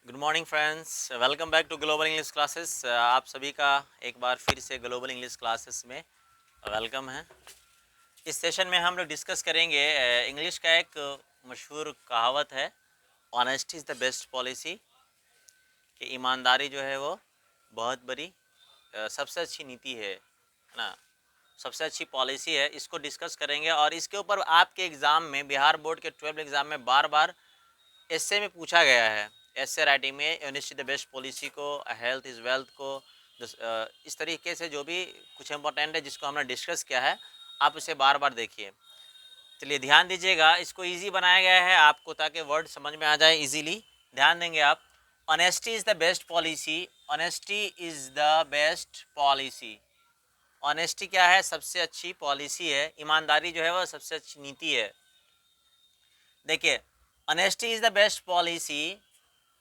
Good morning friends, welcome back to global English classes. आप सभी का एक बार फिर से ग्लोबल इंग्लिश क्लासेस में वेलकम है। इस सेशन में हम लोग डिस्कस करेंगे इंग्लिश का एक मशहूर कहावत है, honesty is the best policy. कि ईमानदारी जो है वो बहुत बड़ी सबसे अच्छी नीति है ना, सबसे अच्छी पॉलिसी है। इसको डिस्कस करेंगे और इसके ऊपर आपके एग्ज़ाम में, बिहार बोर्ड के 12 एग्ज़ाम में बार बार एस्से में पूछा गया है। एस्से राइटिंग में ऑनेस्टी द बेस्ट पॉलिसी को, हेल्थ इज़ वेल्थ को, इस तरीके से जो भी कुछ इंपॉर्टेंट है जिसको हमने डिस्कस किया है, आप उसे बार बार देखिए। चलिए ध्यान दीजिएगा, इसको इजी बनाया गया है आपको ताकि वर्ड समझ में आ जाए इजीली। ध्यान देंगे आप। Honesty is the best policy, honesty is the best policy. Honesty क्या है? सबसे अच्छी पॉलिसी है। ईमानदारी जो है वो सबसे अच्छी नीति है। देखिए, honesty is the best policy,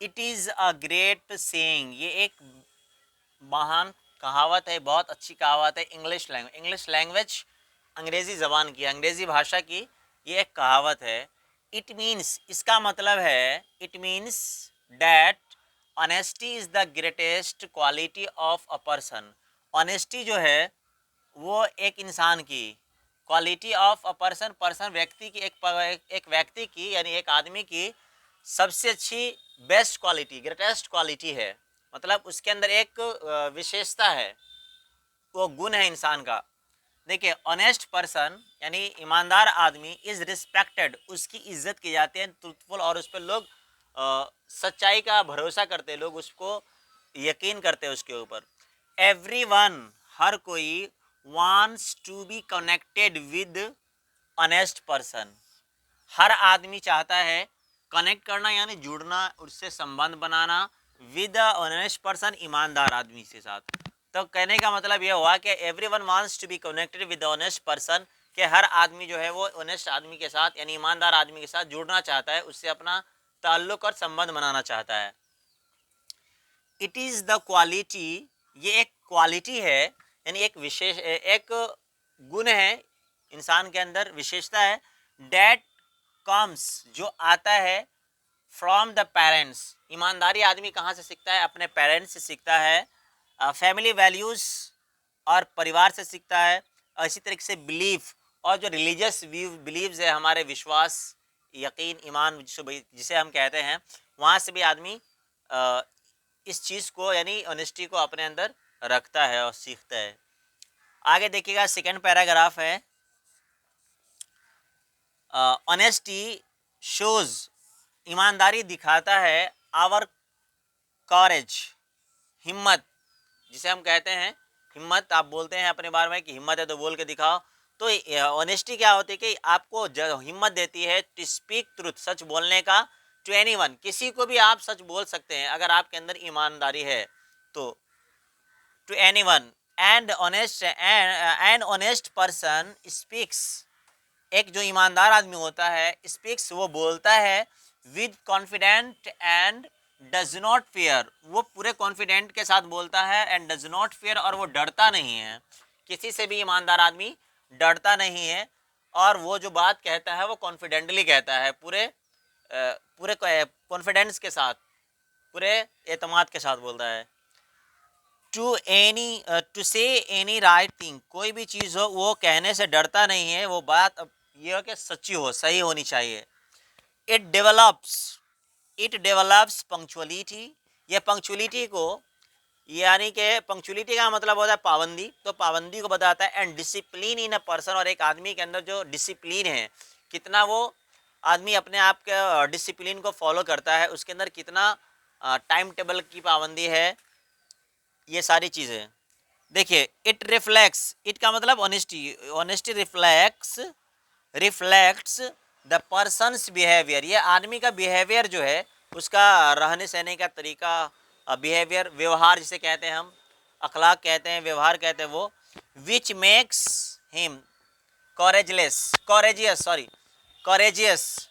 it is a great saying. ये एक महान कहावत है, बहुत अच्छी कहावत है। इंग्लिश लैंग्वेज, अंग्रेज़ी ज़बान की, अंग्रेज़ी भाषा की ये एक कहावत है। इट मीन्स, इसका मतलब है, it means that honesty is the greatest quality of a person. Honesty जो है वो एक इंसान की, quality of a person, person व्यक्ति की, एक व्यक्ति की यानी एक आदमी की सबसे अच्छी, बेस्ट क्वालिटी, ग्रेटेस्ट क्वालिटी है। मतलब उसके अंदर एक विशेषता है, वो गुण है इंसान का। देखिए, ऑनेस्ट पर्सन यानी ईमानदार आदमी इज रिस्पेक्टेड, उसकी इज्जत की जाती है। ट्रूथफुल, और उस पर लोग सच्चाई का भरोसा करते हैं, लोग उसको यकीन करते हैं उसके ऊपर। एवरीवन, हर कोई, wants to be connected with honest person. हर आदमी चाहता है कनेक्ट करना यानी जुड़ना, उससे संबंध बनाना, विद ऑनेस्ट पर्सन, ईमानदार आदमी के साथ। तो कहने का मतलब यह हुआ कि everyone wants to be connected with honest person, कि हर आदमी जो है वो ऑनेस्ट आदमी के साथ यानी ईमानदार आदमी के साथ जुड़ना चाहता है, उससे अपना ताल्लुक और संबंध बनाना चाहता है। इट इज़ द क्वालिटी, ये एक क्वालिटी है यानी एक विशेष, एक गुण है इंसान के अंदर, विशेषता है। डैट कम्स, जो आता है, फ्रॉम द पेरेंट्स। ईमानदारी आदमी कहाँ से सीखता है? अपने पेरेंट्स से सीखता है। फैमिली वैल्यूज़, और परिवार से सीखता है। और इसी तरीके से बिलीफ, और जो रिलीजियस बिलीव्स है, हमारे विश्वास, यकीन, ईमान जिसे हम कहते हैं, वहाँ से भी आदमी इस चीज़ को यानी ऑनेस्टी को अपने अंदर रखता है और सीखता है। आगे देखिएगा, सेकेंड पैराग्राफ है, ऑनेस्टी शोज, ईमानदारी दिखाता है, आवर कॉरेज, हिम्मत, जिसे हम कहते हैं हिम्मत। आप बोलते हैं अपने बारे में कि हिम्मत है तो बोल के दिखाओ। तो ऑनेस्टी क्या होती है कि आपको हिम्मत देती है टू स्पीक ट्रुथ, सच बोलने का। टू एनीवन, किसी को भी आप सच बोल सकते हैं अगर आपके अंदर ईमानदारी है तो। To anyone, and honest person speaks, एक जो ईमानदार आदमी होता है, स्पीक्स, वो बोलता है, with confident and does not fair, वो पूरे कॉन्फिडेंट के साथ बोलता है, एंड डज नॉट फेयर, और वो डरता नहीं है। किसी से भी ईमानदार आदमी डरता नहीं है, और वो जो बात कहता है वो कॉन्फिडेंटली कहता है, पूरे कॉन्फिडेंस के साथ, पूरे एतमाद के साथ बोलता है। टू से एनी राइट थिंग, कोई भी चीज़ हो वो कहने से डरता नहीं है, वो बात ये हो कि सच्ची हो, सही होनी चाहिए। It develops, it develops punctuality, ये पंक्चुअलिटी को, यानी कि पंक्चुअलिटी का मतलब होता है पाबंदी, तो पाबंदी को बताता है। And discipline in a person, और एक आदमी के अंदर जो डिसिप्लिन है, कितना वो आदमी अपने आप के डिसिप्लिन को फॉलो करता है, उसके अंदर कितना टाइम टेबल की पाबंदी है, ये सारी चीज़ें। देखिए, इट रिफ्लेक्ट्स, इट का मतलब honesty, honesty reflects, reflects the persons behaviour, ये आदमी का बिहेवियर जो है, उसका रहने सहने का तरीका, बिहेवियर, व्यवहार जिसे कहते हैं हम, अखलाक कहते हैं, व्यवहार कहते हैं वो। Which makes him कॉरेजलेस, courageous, sorry, courageous,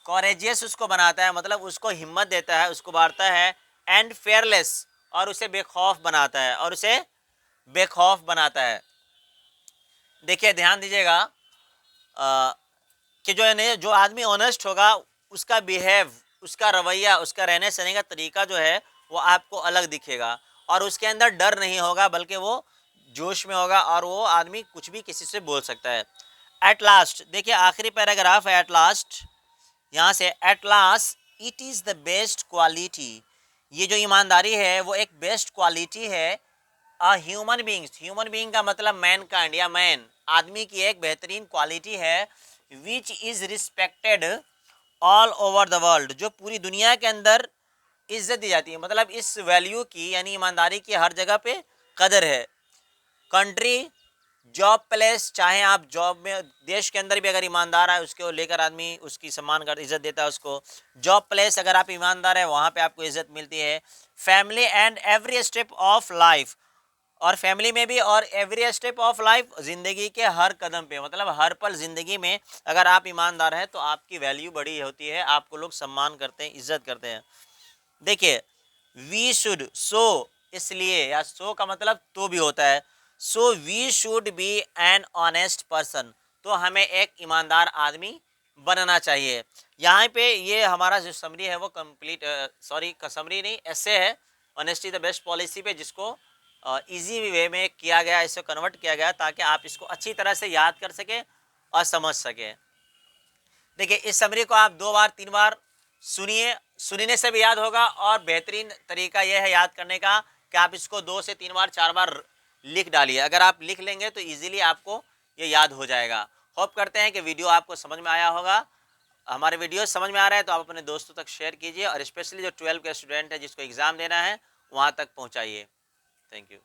courageous उसको बनाता है, मतलब उसको हिम्मत देता है, उसको बढ़ाता है। एंड फेयरलेस, और उसे बेखौफ बनाता है, और उसे बेखौफ बनाता है। देखिए, ध्यान दीजिएगा कि जो आदमी ऑनेस्ट होगा, उसका बिहेव, उसका रवैया, उसका रहने सहने का तरीका जो है वो आपको अलग दिखेगा, और उसके अंदर डर नहीं होगा, बल्कि वो जोश में होगा, और वो आदमी कुछ भी किसी से बोल सकता है। एट लास्ट, देखिए आखिरी पैराग्राफ है एट लास्ट, यहाँ से at last it is the best quality, ये जो ईमानदारी है वो एक बेस्ट क्वालिटी है। ह्यूमन बींग्स, ह्यूमन बींग का मतलब मैन काइंड या मैन, आदमी की एक बेहतरीन क्वालिटी है। Which is respected all over the world, जो पूरी दुनिया के अंदर इज्जत दी जाती है, मतलब इस वैल्यू की यानी ईमानदारी की हर जगह पे कदर है। कंट्री, जॉब प्लेस, चाहे आप जॉब में, देश के अंदर भी अगर ईमानदार है उसको लेकर आदमी उसकी सम्मान कर इज्जत देता है उसको। जॉब प्लेस, अगर आप ईमानदार है वहाँ पे आपको इज्जत मिलती है। Family and every step of life, और फैमिली में भी, और एवरी स्टेप ऑफ लाइफ, ज़िंदगी के हर कदम पे, मतलब हर पल ज़िंदगी में अगर आप ईमानदार हैं तो आपकी वैल्यू बड़ी होती है, आपको लोग सम्मान करते हैं, इज्जत करते हैं। देखिए वी शुड, सो इसलिए, या सो का मतलब तो भी होता है, so we should be an honest person, तो हमें एक ईमानदार आदमी बनना चाहिए। यहाँ पे ये हमारा जो समरी है वो कंप्लीट, सॉरी समरी नहीं, ऐसे है ऑनेस्टी द बेस्ट पॉलिसी पे, जिसको इजी वे में किया गया, इसको कन्वर्ट किया गया ताकि आप इसको अच्छी तरह से याद कर सके और समझ सके। देखिए इस समरी को आप 2 बार 3 बार सुनिए, सुनने से भी याद होगा, और बेहतरीन तरीका यह है याद करने का कि आप इसको 2 से 3 बार 4 बार लिख डालिए। अगर आप लिख लेंगे तो इजीली आपको ये याद हो जाएगा। होप करते हैं कि वीडियो आपको समझ में आया होगा। हमारे वीडियो समझ में आ रहा है तो आप अपने दोस्तों तक शेयर कीजिए, और स्पेशली जो 12 के स्टूडेंट है जिसको एग्ज़ाम देना है वहाँ तक पहुँचाइए। Thank you.